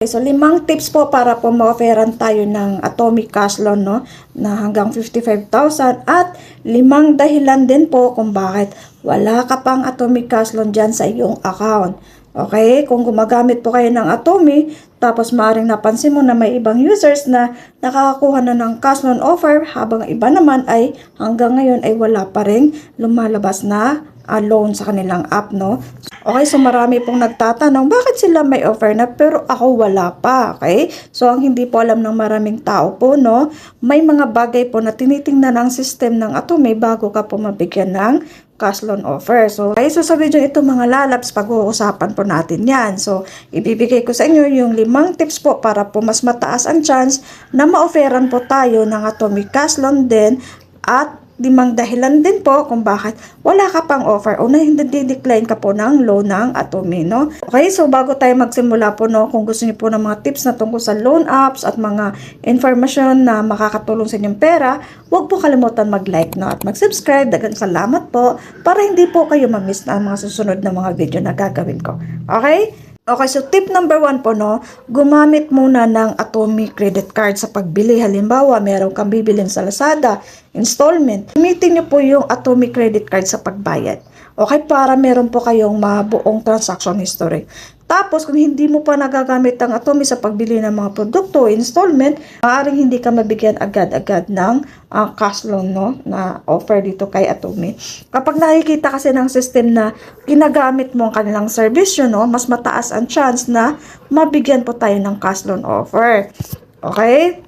So, 5 tips po para po ma-offeran tayo ng atomic cash loan, no, na hanggang 55,000 at 5 dahilan din po kung bakit wala ka pang atomic cash loan dyan sa iyong account. Okay? Kung gumagamit po kayo ng atomic, tapos maaaring napansin mo na may ibang users na nakakakuha na ng cash loan offer, habang iba naman ay hanggang ngayon ay wala pa rin lumalabas na loan sa kanilang app, no? Okay, so marami pong nagtatanong, bakit sila may offer na pero ako wala pa, okay? So, ang hindi po alam ng maraming tao po, no? May mga bagay po na tinitingnan ng system ng Atome bago ka po mabigyan ng cash loan offer. So, okay, so sa video ito mga lalabs, pag-uusapan po natin yan. So, ibibigay ko sa inyo yung 5 tips po para po mas mataas ang chance na ma-offeran po tayo ng atomic cash loan din at 5 dahilan din po kung bakit wala ka pang offer o na hindi decline ka po ng loan ng Atome, no? Okay, so bago tayo magsimula po, no, kung gusto niyo po ng mga tips na tungkol sa loan apps at mga information na makakatulong sa inyong pera, huwag po kalimutan mag-like, no, at mag-subscribe. Dagang salamat po para hindi po kayo ma-miss na mga susunod na mga video na gagawin ko. Okay? Okay, so tip number 1 po, no, gumamit muna ng Atomic credit card sa pagbili. Halimbawa, meron kang bibilin sa Lazada, installment. Gamitin niyo po yung Atomic credit card sa pagbayad. Okay, para meron po kayong mabuong transaction history. Tapos, kung hindi mo pa nagagamit ang Atome sa pagbili ng mga produkto, installment, maaaring hindi ka mabigyan agad-agad ng cash loan, no, na offer dito kay Atome. Kapag nakikita kasi ng system na ginagamit mo ang kanilang service, no, mas mataas ang chance na mabigyan po tayo ng cash loan offer. Okay?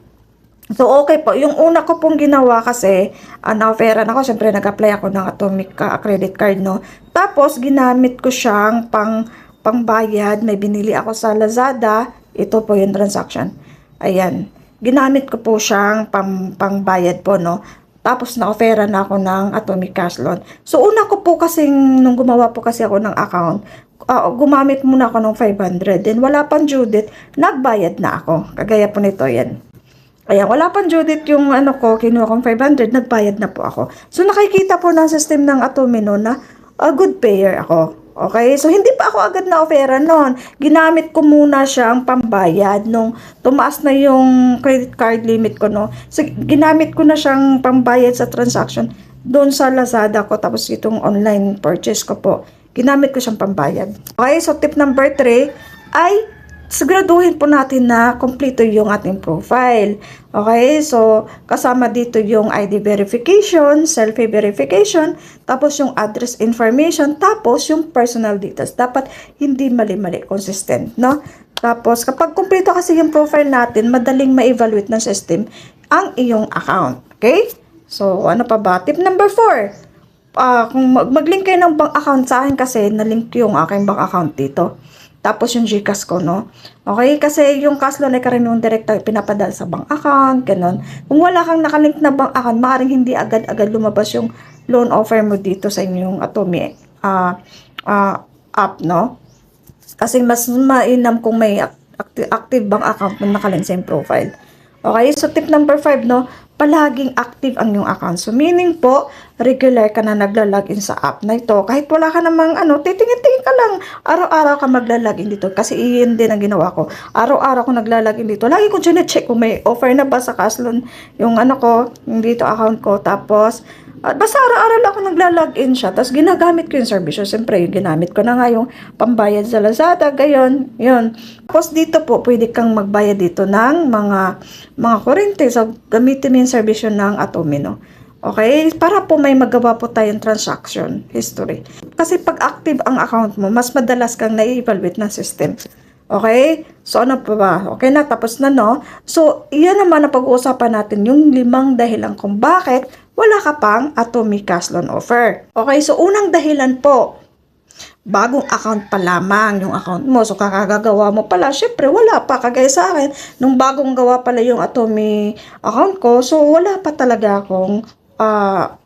So, okay po. Yung una ko pong ginawa kasi, na-offeran ako, syempre nag-apply ako ng Atomic credit card, no. Tapos, ginamit ko siyang pangbayad. May binili ako sa Lazada. Ito po yung transaction. Ayan. Ginamit ko po siyang pangbayad po, no. Tapos, na-offeran na ako ng Atomic cash loan. So, una ko po kasing, nung gumawa po kasi ako ng account, gumamit muna ako ng 500. Then, wala pang due date, nagbayad na ako. Kagaya po nito, yan. Ayan, wala pang due date yung ko, kinuha kong 500, nagbayad na po ako. So, nakikita po ng system ng Atome no, na good payer ako. Okay? So, hindi pa ako agad na offeran noon. Ginamit ko muna siya ang pambayad nung tumaas na yung credit card limit ko, no. So, ginamit ko na siyang pambayad sa transaction doon sa Lazada ko. Tapos, itong online purchase ko po. Ginamit ko siyang pambayad. Okay? So, tip number 3 ay siguraduhin po natin na kompleto yung ating profile. Okay? So, kasama dito yung ID verification, selfie verification, tapos yung address information, tapos yung personal details. Dapat hindi mali-mali, consistent, no? Tapos, kapag kompleto kasi yung profile natin, madaling ma-evaluate ng system ang iyong account. Okay? So, ano pa ba? Tip number 4. Kung mag-link kayo ng bank account sa akin kasi, na-link yung aking bank account dito. Tapos yung GCash ko, no? Okay? Kasi yung cash loan ay karaniwang direkta pinapadala sa bank account, ganun. Kung wala kang nakalink na bank account, maaaring hindi agad-agad lumabas yung loan offer mo dito sa inyong Atome app, no? Kasi mas mainam kung may active bank account na nakalink sa yung profile. Okay? So, tip number 5, no? Palaging active ang yung account. So, meaning po, regular ka na nagla-login sa app na ito. Kahit wala ka namang, titingin-tingin ka lang. Araw-araw ka magla-login dito. Kasi iyon din ang ginawa ko. Araw-araw ko nagla-login dito. Lagi ko check kung may offer na ba sa cash loan yung yung dito account ko. Tapos, basta araw-araw lang ako nagla-login siya. Tapos, ginagamit ko yung service. So, siyempre, yung ginamit ko na nga yung pambayad sa Lazada. Gayon, yun. Tapos, dito po, pwede kang magbayad dito ng mga kurente. So, gamitin mo yung service ng Atome, no? Okay? Para po may magawa po tayong transaction history. Kasi pag active ang account mo, mas madalas kang na-evaluate ng system. Okay? So, ano pa ba? Okay na, tapos na, no? So, iyan naman na pag-uusapan natin yung 5 dahilan kung bakit wala ka pang Atomic cash loan offer. Okay? So, unang dahilan po, bagong account pa lamang yung account mo. So, kakagagawa mo pala. Syempre, wala pa. Kagaya sa akin, nung bagong gawa pala yung Atome account ko, so, wala pa talaga akong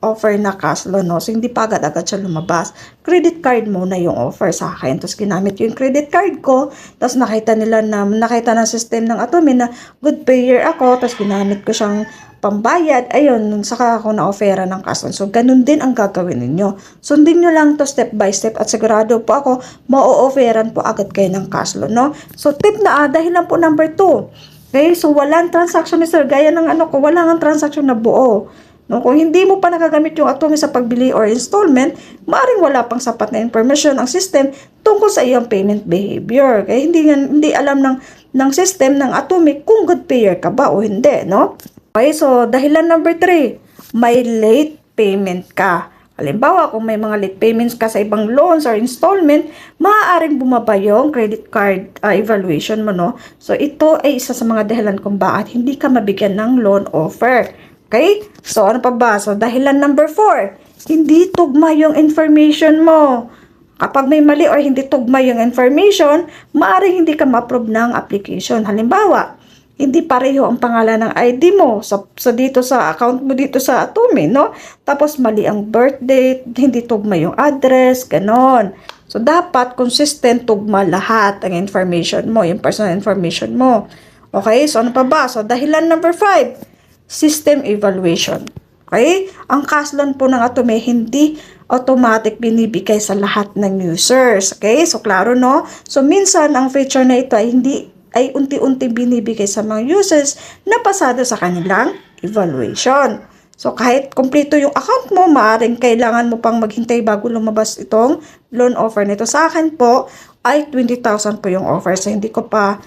offer na cash loan, no? So, hindi pa agad-agad siya lumabas. Credit card muna yung offer sa akin. Tapos, ginamit yung credit card ko. Tapos, nakita ng system ng Atome na good payer ako. Tapos, ginamit ko siyang pambayad. Ayun, saka ako na-offera ng cash loan. So, ganun din ang gagawin ninyo. Sundin nyo lang to step by step at sigurado po ako, ma-offeran po agad kayo ng cash loan, no? So, tip na dahil lang po number 2. Okay, so walang transaction ni sir. Gaya ng walang transaction na buo. No, kung hindi mo pa nagagamit yung Atome sa pagbili or installment, maaaring wala pang sapat na information ang system tungkol sa iyong payment behavior. Kaya hindi alam ng system ng Atome kung good payer ka ba o hindi, no? Okay, so dahilan number 3, may late payment ka. Halimbawa, kung may mga late payments ka sa ibang loans or installment, maaaring bumaba yung credit card evaluation mo, no? So, ito ay isa sa mga dahilan kung bakit hindi ka mabigyan ng loan offer. Okay? So, ano pa ba? So, dahilan number 4, hindi tugma yung information mo. Kapag may mali or hindi tugma yung information, maaaring hindi ka ma-approve ng application. Halimbawa, hindi pareho ang pangalan ng ID mo dito sa account mo dito sa Atome, no? Tapos mali ang birth date, hindi tugma yung address, ganon. So, dapat consistent tugma lahat ang information mo, yung personal information mo. Okay? So, ano pa ba? So, dahilan number 5, system evaluation. Okay? Ang cash loan po ng Atome hindi automatic binibigay sa lahat ng users. Okay? So, klaro, no? So, minsan, ang feature na ito ay unti-unti binibigay sa mga users na pasado sa kanilang evaluation. So, kahit kompleto yung account mo, maaaring kailangan mo pang maghintay bago lumabas itong loan offer nito. Sa akin po, ay 20,000 po yung offer. So, hindi ko pa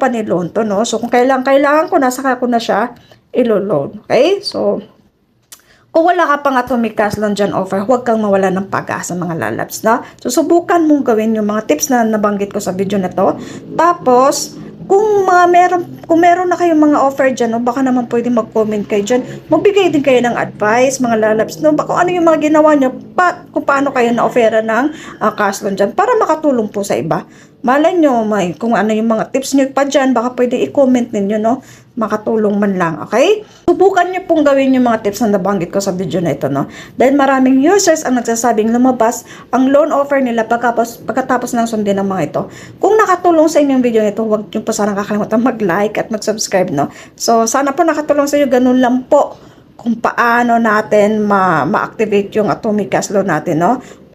ni-loan to, no? So, kung kailangan ko na, saka ko na siya ilo-loan. Okay? So, kung wala ka pang Atomic Cash Loan dyan offer, huwag kang mawala ng pag-asa mga lalabs, no? So, subukan mong gawin yung mga tips na nabanggit ko sa video na to. Tapos, kung meron na kayong mga offer dyan, no, baka naman pwede mag-comment kayo dyan. Magbigay din kayo ng advice, mga lalabs, no? Baka ano yung mga ginawa nyo, kung paano kayo na-offera ng cash loan dyan, para makatulong po sa iba. Malay nyo, kung ano yung mga tips nyo pa dyan, baka pwede i-comment ninyo, no? Makatulong man lang, okay? Subukan nyo pong gawin yung mga tips na nabanggit ko sa video na ito, no? Dahil maraming users ang nagsasabing lumabas ang loan offer nila pagkatapos ng sundin ng mga ito. Kung nakatulong sa inyong video nito, huwag nyo pa sana kakalimutan mag-like at mag-subscribe, no? So, sana po nakatulong sa inyo, ganun lang po kung paano natin ma-activate yung Atomic Cash Loan natin, no?